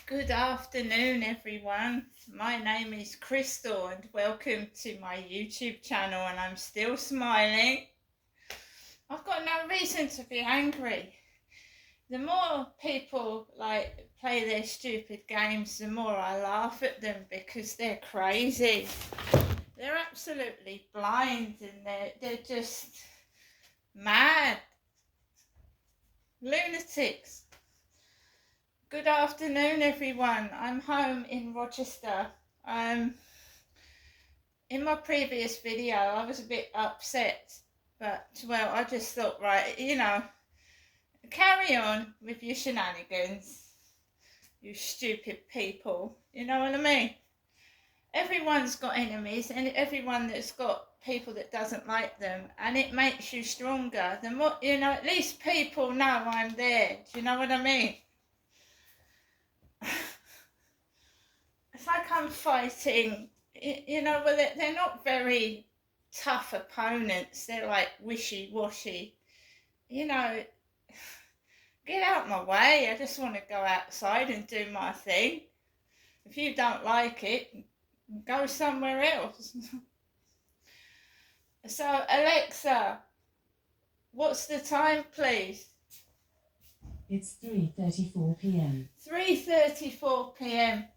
Good afternoon, everyone. My name is Crystal and welcome to my YouTube channel, and I'm still smiling. I've got no reason to be angry. The more people play their stupid games, the more I laugh at them because they're crazy. They're absolutely blind and they're just mad. Lunatics. Good afternoon, everyone. I'm home in Rochester. In my previous video, I was a bit upset, but, well, I just thought, right, carry on with your shenanigans, you stupid people, you know what I mean? Everyone's got enemies, and everyone that's got people that doesn't like them, and it makes you stronger. The more, at least people know I'm there, do you know what I mean? It's like I'm fighting, well, they're not very tough opponents. They're like wishy-washy. Get out my way. I just want to go outside and do my thing. If you don't like it, go somewhere else. So, Alexa, what's the time, please? It's 3:34 p.m. 3:34 p.m.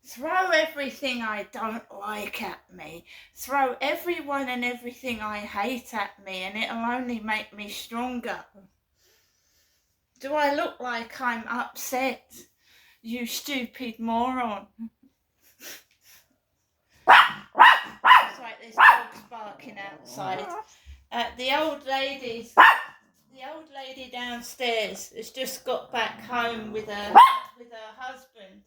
Throw everything I don't like at me. Throw everyone and everything I hate at me, and it'll only make me stronger. Do I look like I'm upset? You stupid moron. It's like there's dogs barking outside. The old lady downstairs has just got back home with her husband.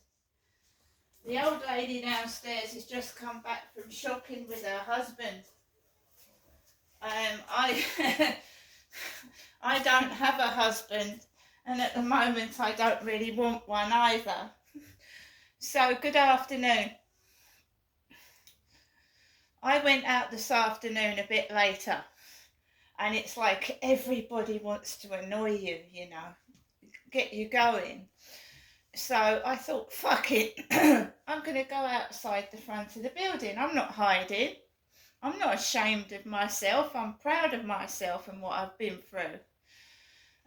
The old lady downstairs has just come back from shopping with her husband. I don't have a husband, and at the moment I don't really want one either. So, good afternoon. I went out this afternoon a bit later, and it's like everybody wants to annoy you, get you going. So I thought, fuck it, I'm going to go outside the front of the building. I'm not hiding. I'm not ashamed of myself. I'm proud of myself and what I've been through.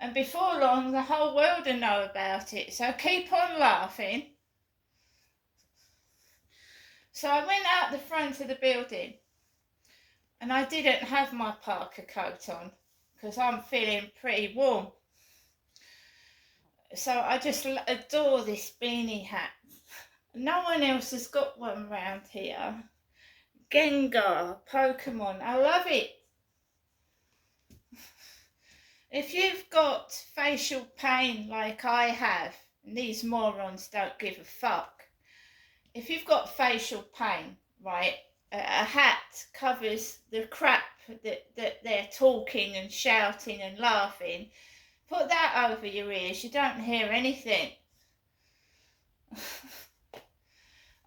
And before long, the whole world will know about it. So keep on laughing. So I went out the front of the building, and I didn't have my parka coat on because I'm feeling pretty warm. So I just adore this beanie hat. No one else has got one round here. Gengar, Pokemon, I love it. If you've got facial pain like I have, and these morons don't give a fuck, if you've got facial pain, right, a hat covers the crap that they're talking and shouting and laughing. Put that over your ears, you don't hear anything.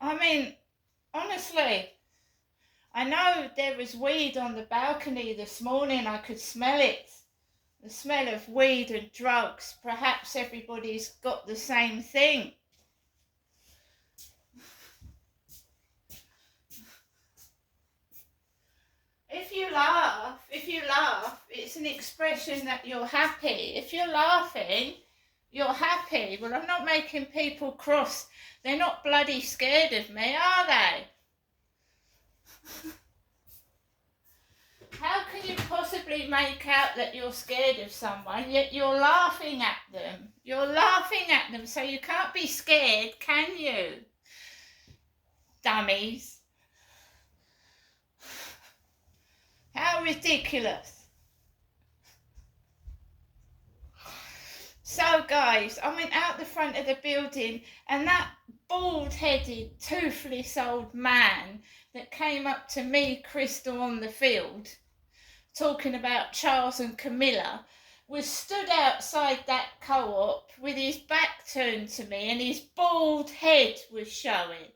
I mean, honestly, I know there was weed on the balcony this morning. I could smell it. The smell of weed and drugs. Perhaps everybody's got the same thing. If you laugh, it's an expression that you're happy. If you're laughing, you're happy. Well, I'm not making people cross. They're not bloody scared of me, are they? How can you possibly make out that you're scared of someone, yet you're laughing at them? You're laughing at them, so you can't be scared, can you? Dummies. How ridiculous. So, guys, I went out the front of the building, and that bald-headed, toothless old man that came up to me, Crystal, on the field, talking about Charles and Camilla, was stood outside that co-op with his back turned to me, and his bald head was showing.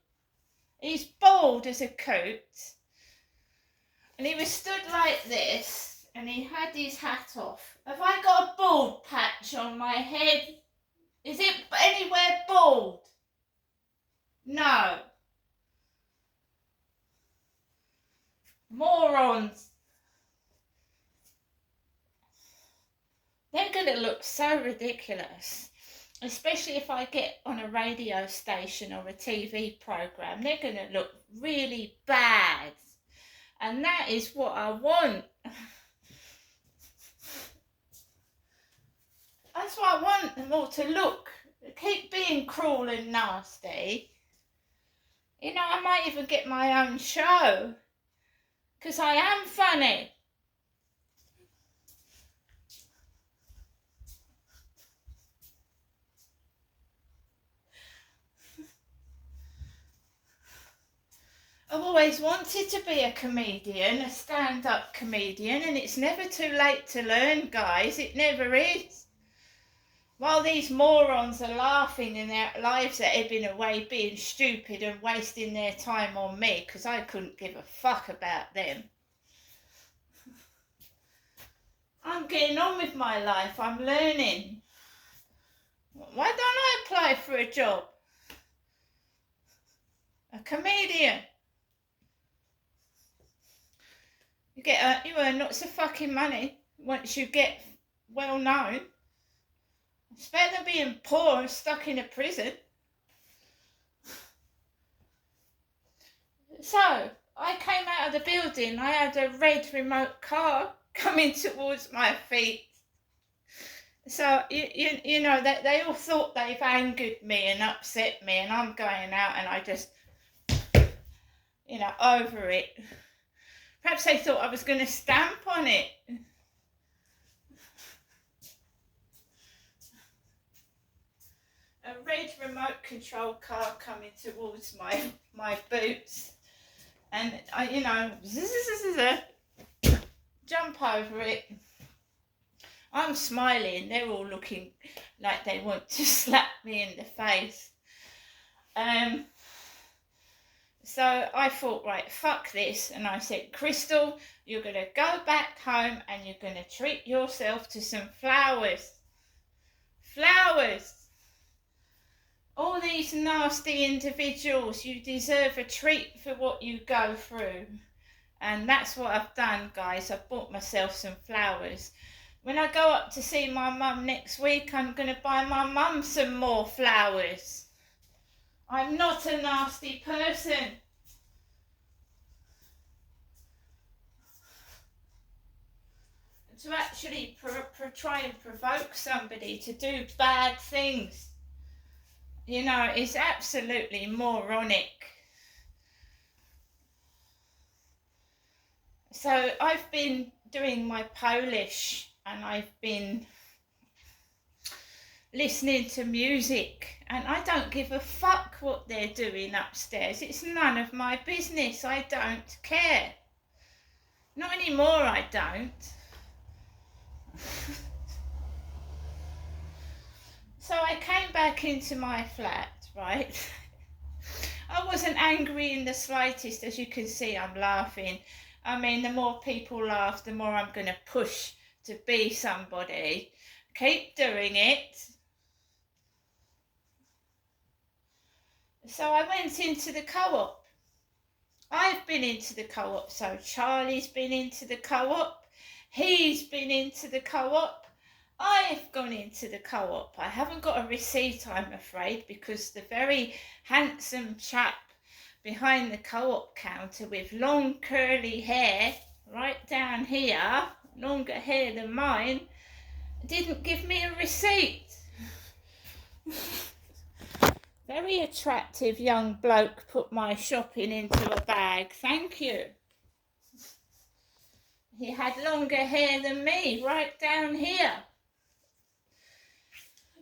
He's bald as a coot. And he was stood like this, and he had his hat off. Have I got a bald patch on my head? Is it anywhere bald? No. Morons. They're going to look so ridiculous. Especially if I get on a radio station or a TV program. They're going to look really bad. And that is what I want. That's what I want them all to look. Keep being cruel and nasty. You know, I might even get my own show. Because I am funny. I've always wanted to be a comedian, a stand-up comedian, and it's never too late to learn, guys. It never is. While these morons are laughing in their lives are ebbing away, being stupid and wasting their time on me, because I couldn't give a fuck about them. I'm getting on with my life. I'm learning. Why don't I apply for a job? A comedian. You earn lots of fucking money once you get well known. It's better than being poor and stuck in a prison. So, I came out of the building. I had a red remote car coming towards my feet. So, you know, they all thought they've angered me and upset me, and I'm going out and I just, you know, over it. Perhaps they thought I was going to stamp on it. A red remote control car coming towards my boots. And I, you know, jump over it. I'm smiling. They're all looking like they want to slap me in the face. So I thought, right, fuck this. And I said, Crystal, you're going to go back home and you're going to treat yourself to some flowers. Flowers. All these nasty individuals, you deserve a treat for what you go through. And that's what I've done, guys. I've bought myself some flowers. When I go up to see my mum next week, I'm going to buy my mum some more flowers. I'm not a nasty person. To actually try and provoke somebody to do bad things, you know, is absolutely moronic. So I've been doing my Polish and I've been listening to music, and I don't give a fuck what they're doing upstairs. It's none of my business. I don't care. Not anymore, I don't. So I came back into my flat, right? I wasn't angry in the slightest. As you can see, I'm laughing. I mean, the more people laugh, the more I'm going to push to be somebody. Keep doing it. So I went into the co-op. I've been into the co-op, so Charlie's been into the co-op. He's been into the co-op. I've gone into the co-op. I haven't got a receipt, I'm afraid, because the very handsome chap behind the co-op counter with long curly hair, right down here, longer hair than mine, didn't give me a receipt. Very attractive young bloke put my shopping into a bag. Thank you. He had longer hair than me, right down here.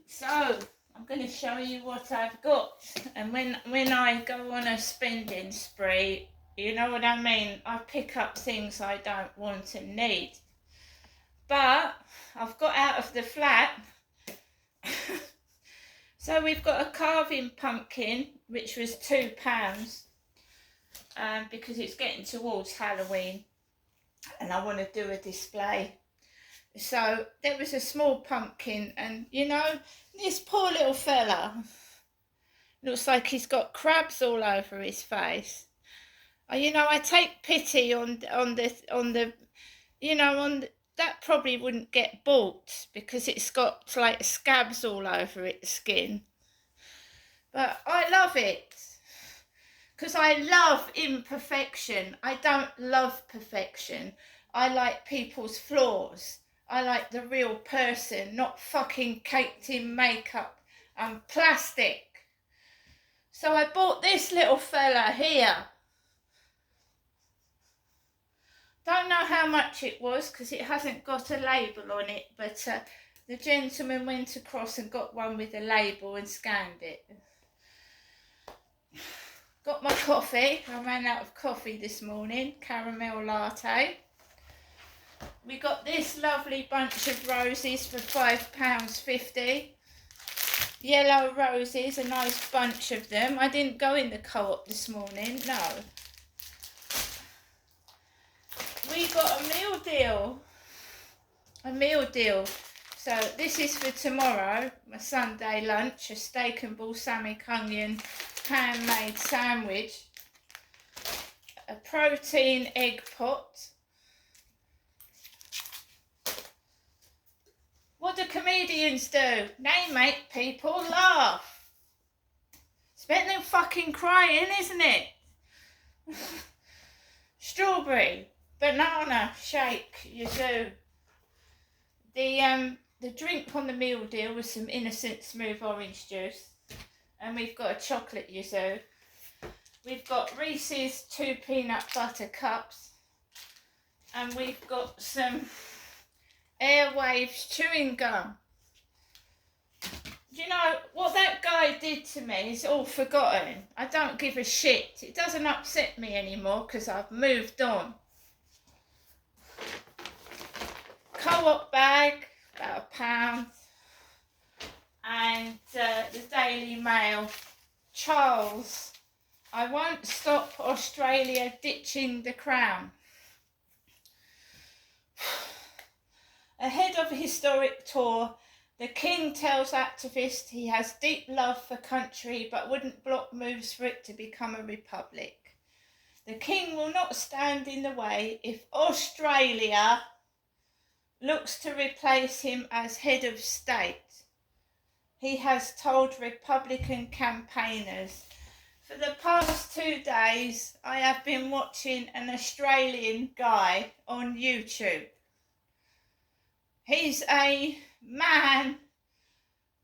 So, I'm going to show you what I've got. And when I go on a spending spree, you know what I mean? I pick up things I don't want and need. But I've got out of the flat. So we've got a carving pumpkin, which was £2, because it's getting towards Halloween and I want to do a display. So there was a small pumpkin, and you know, this poor little fella looks like he's got crabs all over his face. You know, I take pity on the that probably wouldn't get bought because it's got like scabs all over its skin. But I love it because I love imperfection. I don't love perfection. I like people's flaws. I like the real person, not fucking caked in makeup and plastic. So I bought this little fella here. Don't know how much it was because it hasn't got a label on it, but the gentleman went across and got one with a label and scanned it. Got my coffee. I ran out of coffee this morning, caramel latte. We got this lovely bunch of roses for £5.50. Yellow roses, a nice bunch of them. I didn't go in the co-op this morning, no. We got a meal deal. So this is for tomorrow, my Sunday lunch, a steak and balsamic onion handmade sandwich, a protein egg pot. What do comedians do? They make people laugh. It's better than fucking crying, isn't it? Strawberry, banana shake, yuzu. The drink on the meal deal was some innocent smooth orange juice, and we've got a chocolate yuzu. We've got Reese's 2 peanut butter cups, and we've got some Airwaves chewing gum. Do you know what that guy did to me is all forgotten. I don't give a shit. It doesn't upset me anymore because I've moved on. Co-op bag, about £1. And the Daily Mail. Charles, I won't stop Australia ditching the crown. Ahead of a historic tour, the King tells activists he has deep love for country but wouldn't block moves for it to become a republic. The King will not stand in the way if Australia looks to replace him as head of state, he has told Republican campaigners. For the past 2 days, I have been watching an Australian guy on YouTube. He's a man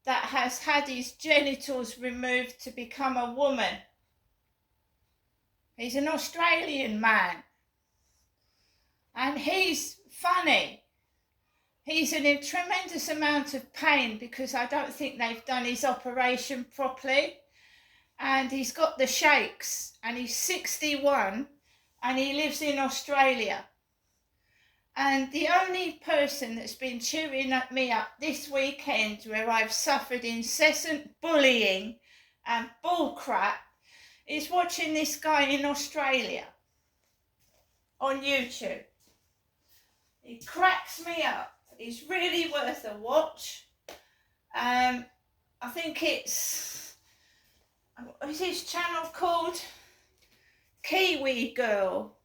that has had his genitals removed to become a woman. He's an Australian man. And he's funny. He's in a tremendous amount of pain because I don't think they've done his operation properly. And he's got the shakes, and he's 61 and he lives in Australia. And the only person that's been cheering me up this weekend, where I've suffered incessant bullying and bullcrap, is watching this guy in Australia on YouTube. He cracks me up. He's really worth a watch. I think it's, what's his channel called? Kiwi Girl.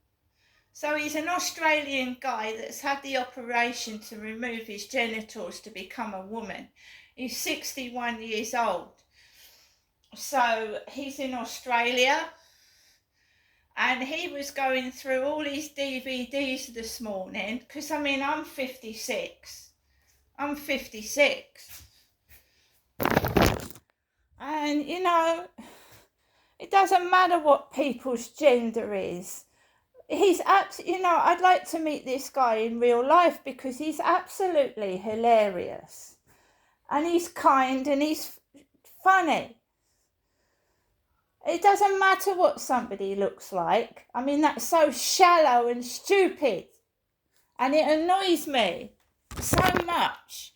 So he's an Australian guy that's had the operation to remove his genitals to become a woman. He's 61 years old. So he's in Australia, and he was going through all his DVDs this morning, because I mean, I'm 56. And you know, it doesn't matter what people's gender is. He's you know, I'd like to meet this guy in real life because he's absolutely hilarious. And he's kind and he's funny. It doesn't matter what somebody looks like. I mean, that's so shallow and stupid. And it annoys me so much.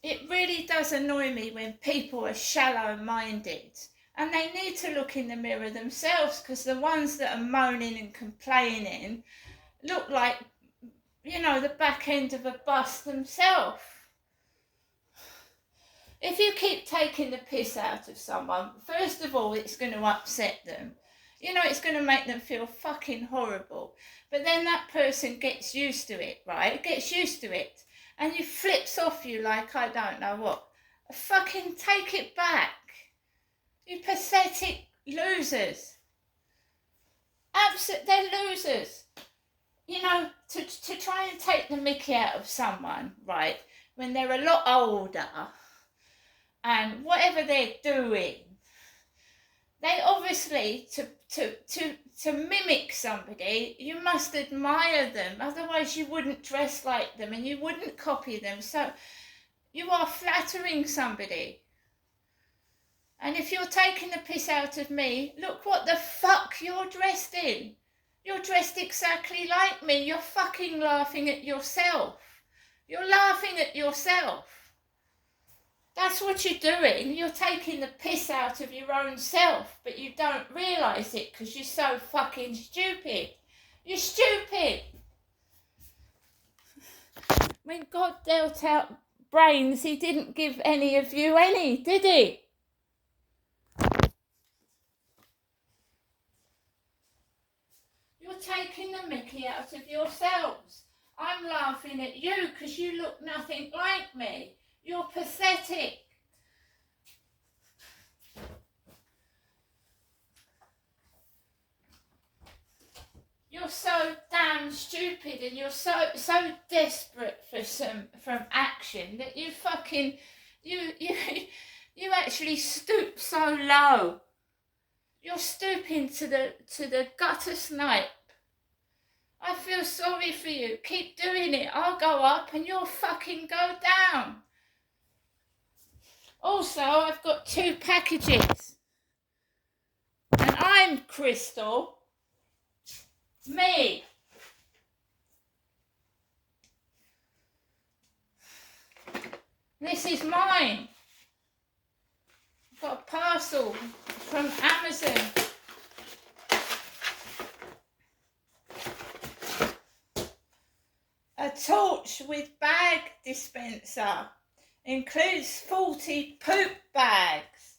It really does annoy me when people are shallow-minded. And they need to look in the mirror themselves, because the ones that are moaning and complaining look like the back end of a bus themselves. If you keep taking the piss out of someone, first of all, it's going to upset them. It's going to make them feel fucking horrible. But then that person gets used to it, right? Gets used to it. And he flips off you like I don't know what. Fucking take it back. You pathetic losers. They're losers. To try and take the mickey out of someone, right, when they're a lot older and whatever they're doing, they obviously, to mimic somebody, you must admire them. Otherwise you wouldn't dress like them and you wouldn't copy them. So you are flattering somebody. And if you're taking the piss out of me, look what the fuck you're dressed in. You're dressed exactly like me. You're fucking laughing at yourself. You're laughing at yourself. That's what you're doing. You're taking the piss out of your own self, but you don't realise it because you're so fucking stupid. You're stupid. When God dealt out brains, he didn't give any of you any, did he? You're taking the mickey out of yourselves. I'm laughing at you because you look nothing like me. You're pathetic. You're so damn stupid and you're so desperate from action that you fucking you actually stoop so low. You're stooping to the gutter snipe. I feel sorry for you. Keep doing it. I'll go up and you'll fucking go down. Also, I've got 2 packages. And I'm Crystal. Me. This is mine. I've got a parcel from Amazon. A torch with bag dispenser. Includes 40 poop bags.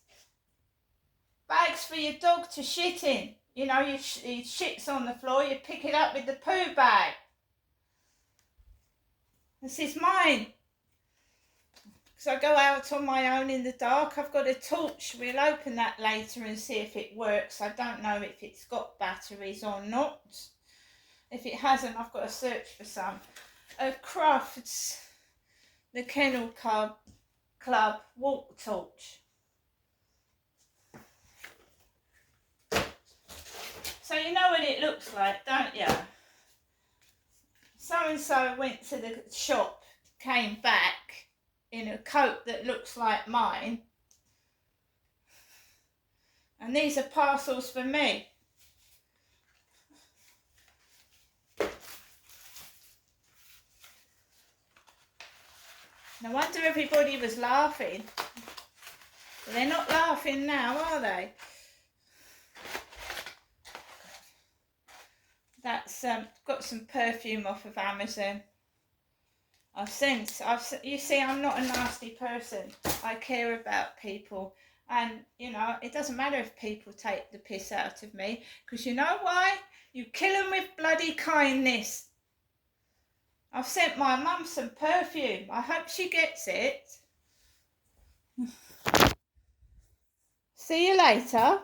Bags for your dog to shit in. He shits on the floor, you pick it up with the poo bag. This is mine. Because I go out on my own in the dark. I've got a torch. We'll open that later and see if it works. I don't know if it's got batteries or not. If it hasn't, I've got to search for some. Crafts, the Kennel Club walk torch. So you know what it looks like, don't you? So-and-so went to the shop, came back in a coat that looks like mine. And these are parcels for me. No wonder everybody was laughing. But they're not laughing now, are they? That's got some perfume off of Amazon. You see, I'm not a nasty person. I care about people. And, it doesn't matter if people take the piss out of me. Because you know why? You kill them with bloody kindness. I've sent my mum some perfume. I hope she gets it. See you later.